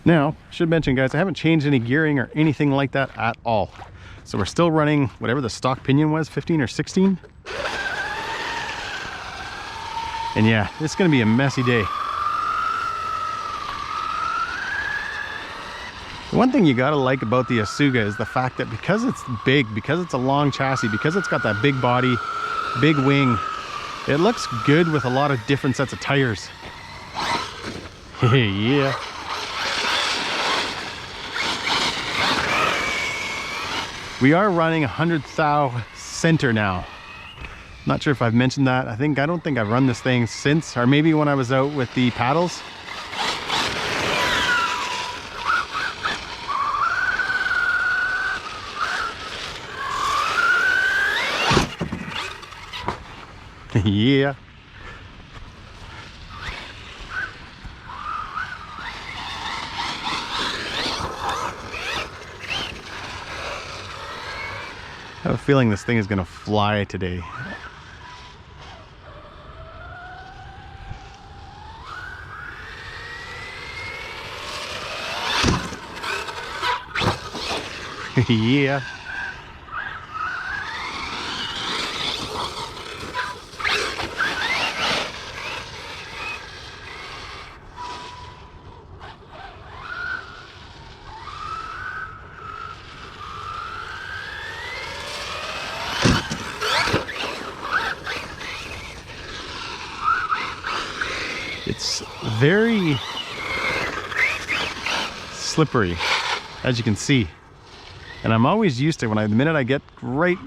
Now, I should mention, guys, I haven't changed any gearing or anything like that at all. So we're still running whatever the stock pinion was, 15 or 16. And yeah, it's gonna be a messy day. One thing you gotta like about the Asuga is the fact that because it's big, because it's a long chassis, because it's got that big body, big wing, it looks good with a lot of different sets of tires. Yeah. We are running 100 thou center now. Not sure if I've mentioned that. I don't think I've run this thing since, or maybe when I was out with the paddles. Yeah. I have a feeling this thing is gonna fly today. Yeah. It's very slippery, as you can see. And I'm always used to the minute I get right,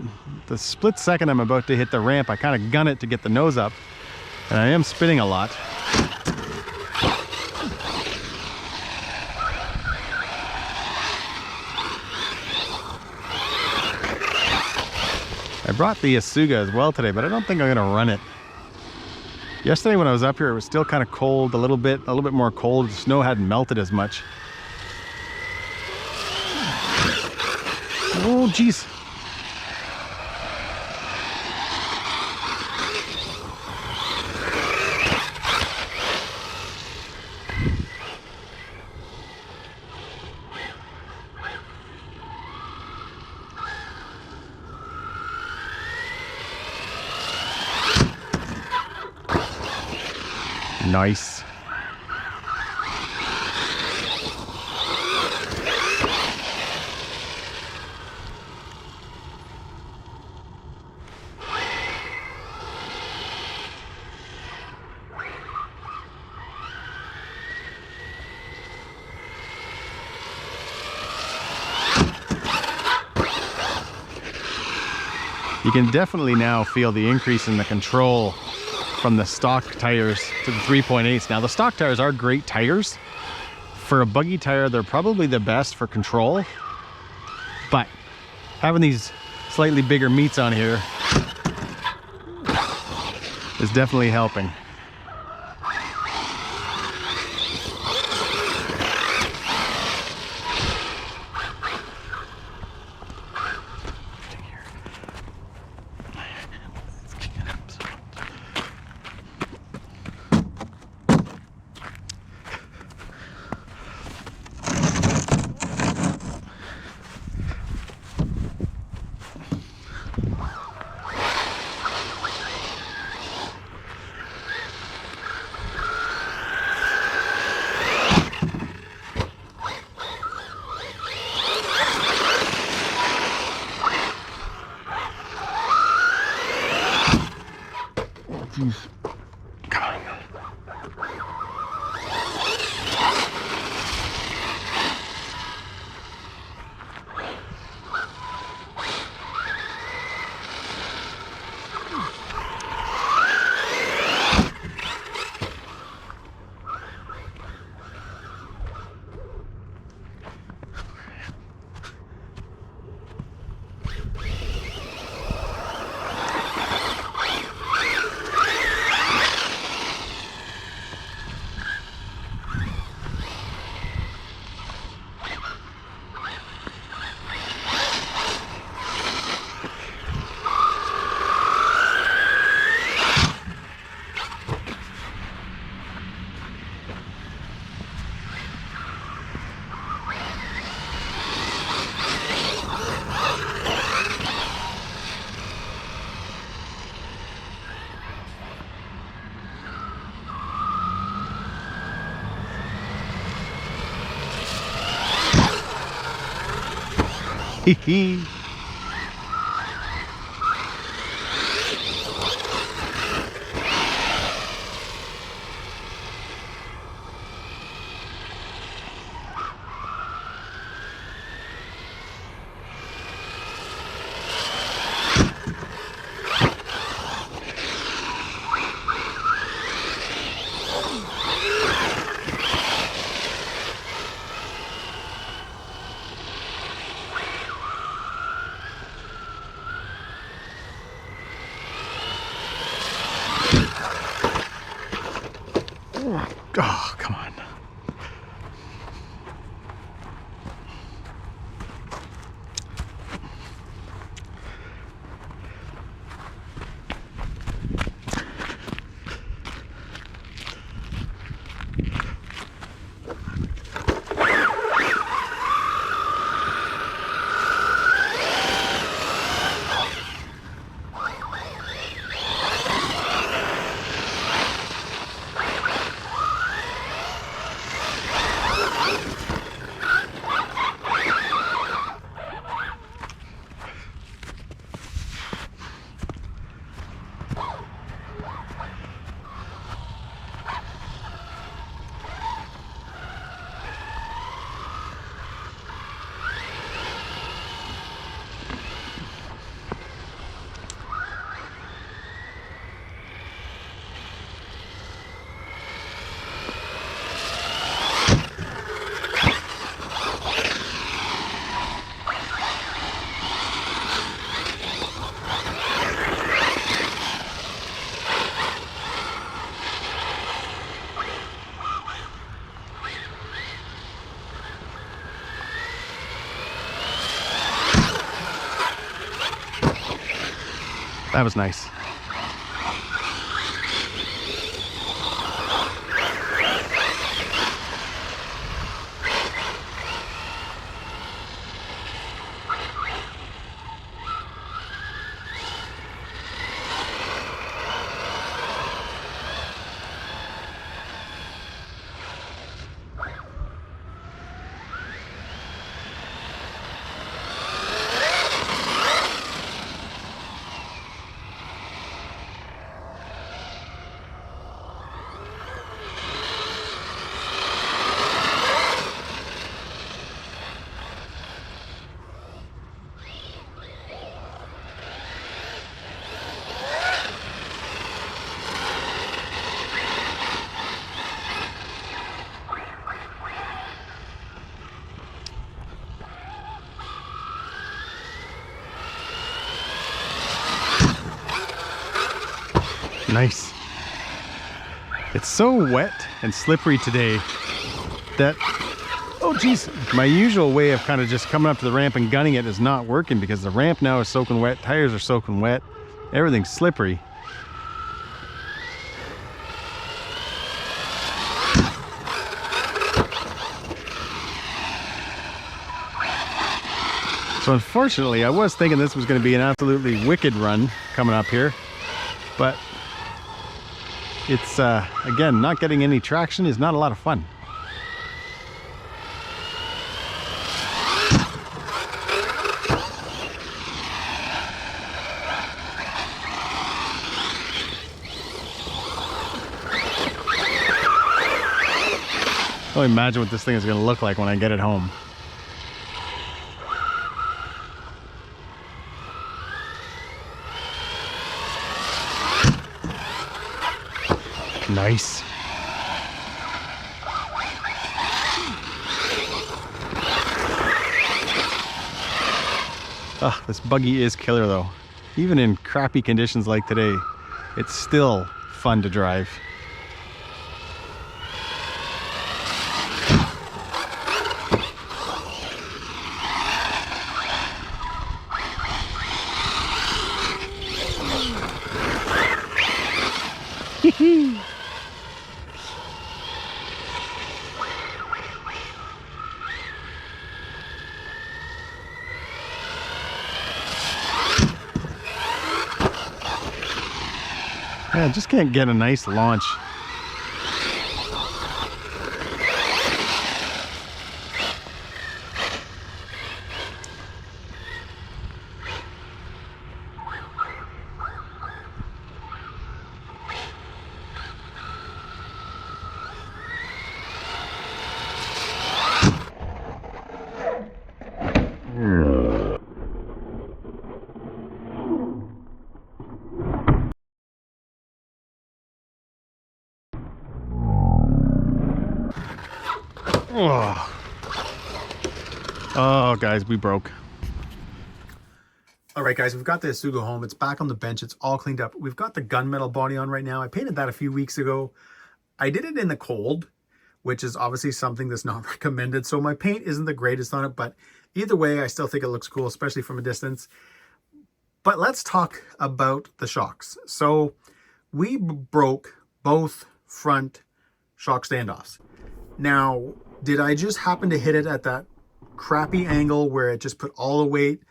the split second I'm about to hit the ramp, I kind of gun it to get the nose up. And I am spinning a lot. I brought the Asuga as well today, but I don't think I'm gonna run it. Yesterday when I was up here, it was still kind of cold, a little bit more cold. The snow hadn't melted as much. Oh, geez. Nice. You can definitely now feel the increase in the control from the stock tires to the 3.8s. Now the stock tires are great tires. For a buggy tire, they're probably the best for control. But having these slightly bigger meats on here is definitely helping. Hee. Oh, come on. That was nice. Nice. It's so wet and slippery today that, oh geez, my usual way of kind of just coming up to the ramp and gunning it is not working because the ramp now is soaking wet, tires are soaking wet, everything's slippery. So unfortunately, I was thinking this was going to be an absolutely wicked run coming up here, but it's, again, not getting any traction is not a lot of fun. I can imagine what this thing is going to look like when I get it home. Nice. Ah, this buggy is killer though. Even in crappy conditions like today, it's still fun to drive. Yeah, I just can't get a nice launch. Oh, oh guys, we broke. All right, guys, we've got the Asuga home. It's back on the bench. It's all cleaned up. We've got the gunmetal body on right now. I painted that a few weeks ago. I did it in the cold, which is obviously something that's not recommended. So my paint isn't the greatest on it, but either way, I still think it looks cool, especially from a distance. But let's talk about the shocks. So we broke both front shock standoffs. Now, did I just happen to hit it at that crappy angle where it just put all the weight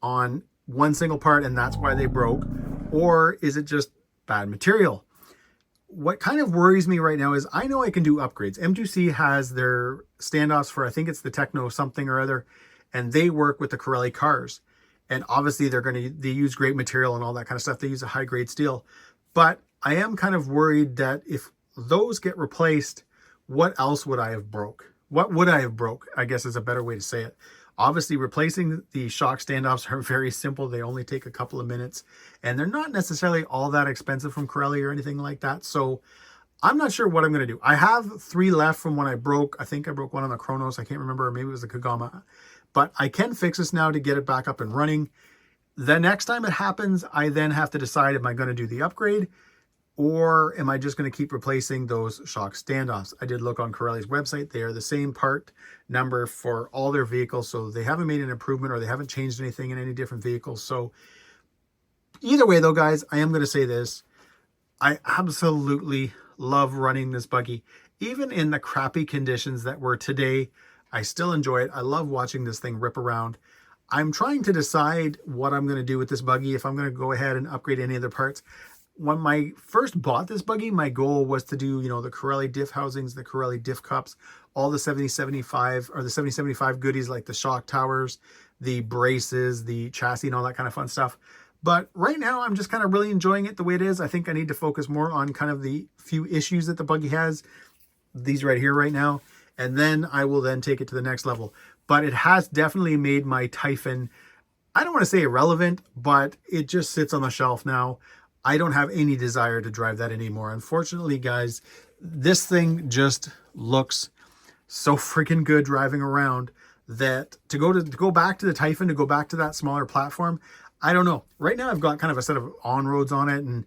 on one single part and that's why they broke? Or is it just bad material? What kind of worries me right now is I know I can do upgrades. M2C has their standoffs for, I think it's the Techno something or other, and they work with the Corelli cars. And obviously they use great material and all that kind of stuff. They use a high grade steel. But I am kind of worried that if those get replaced, what else would I have broke? What would I have broke, I guess is a better way to say it. Obviously, replacing the shock standoffs are very simple. They only take a couple of minutes, and they're not necessarily all that expensive from Corelli or anything like that. So I'm not sure what I'm going to do. I have 3 left from when I broke. I think I broke one on the Kronos. I can't remember. Maybe it was the Kagama. But I can fix this now to get it back up and running. The next time it happens, I then have to decide, am I going to do the upgrade? Or am I just going to keep replacing those shock standoffs? I did look on Corelli's website. They are the same part number for all their vehicles. So they haven't made an improvement or they haven't changed anything in any different vehicles. So either way though, guys, I am going to say this. I absolutely love running this buggy. Even in the crappy conditions that were today, I still enjoy it. I love watching this thing rip around. I'm trying to decide what I'm going to do with this buggy, if I'm going to go ahead and upgrade any of the parts. When I first bought this buggy, my goal was to do, you know, the Corelli diff housings, the Corelli diff cups, all the 7075 or the 7075 goodies like the shock towers, the braces, the chassis and all that kind of fun stuff. But right now I'm just kind of really enjoying it the way it is. I think I need to focus more on kind of the few issues that the buggy has, these right here right now, and then I will then take it to the next level. But it has definitely made my Typhon, I don't want to say irrelevant, but it just sits on the shelf now. I don't have any desire to drive that anymore. Unfortunately, guys, this thing just looks so freaking good driving around that to go back to the Typhon, to go back to that smaller platform, I don't know. Right now I've got kind of a set of on-roads on it and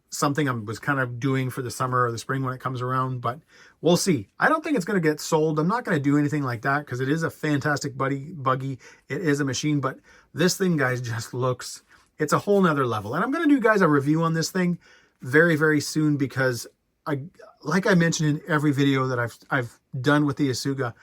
something I was kind of doing for the summer or the spring when it comes around, but we'll see. I don't think it's going to get sold. I'm not going to do anything like that because it is a fantastic buggy. It is a machine, but this thing, guys, just looks... it's a whole nother level. And I'm going to do, guys, a review on this thing very, very soon because like I mentioned in every video that I've done with the Asuga,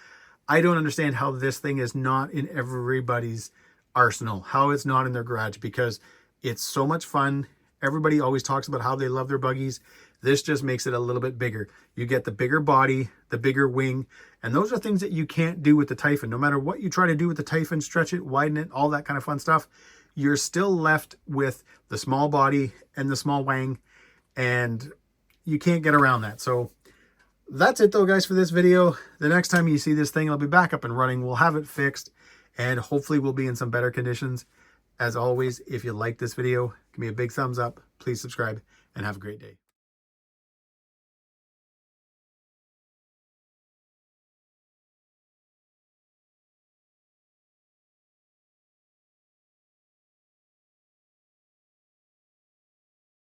I don't understand how this thing is not in everybody's arsenal, how it's not in their garage, because it's so much fun. Everybody always talks about how they love their buggies. This just makes it a little bit bigger. You get the bigger body, the bigger wing, and those are things that you can't do with the Typhon. No matter what you try to do with the Typhon, stretch it, widen it, all that kind of fun stuff, you're still left with the small body and the small wing, and you can't get around that. So that's it though, guys, for this video. The next time you see this thing, it'll be back up and running. We'll have it fixed, and hopefully we'll be in some better conditions. As always, if you like this video, give me a big thumbs up, please subscribe, and have a great day.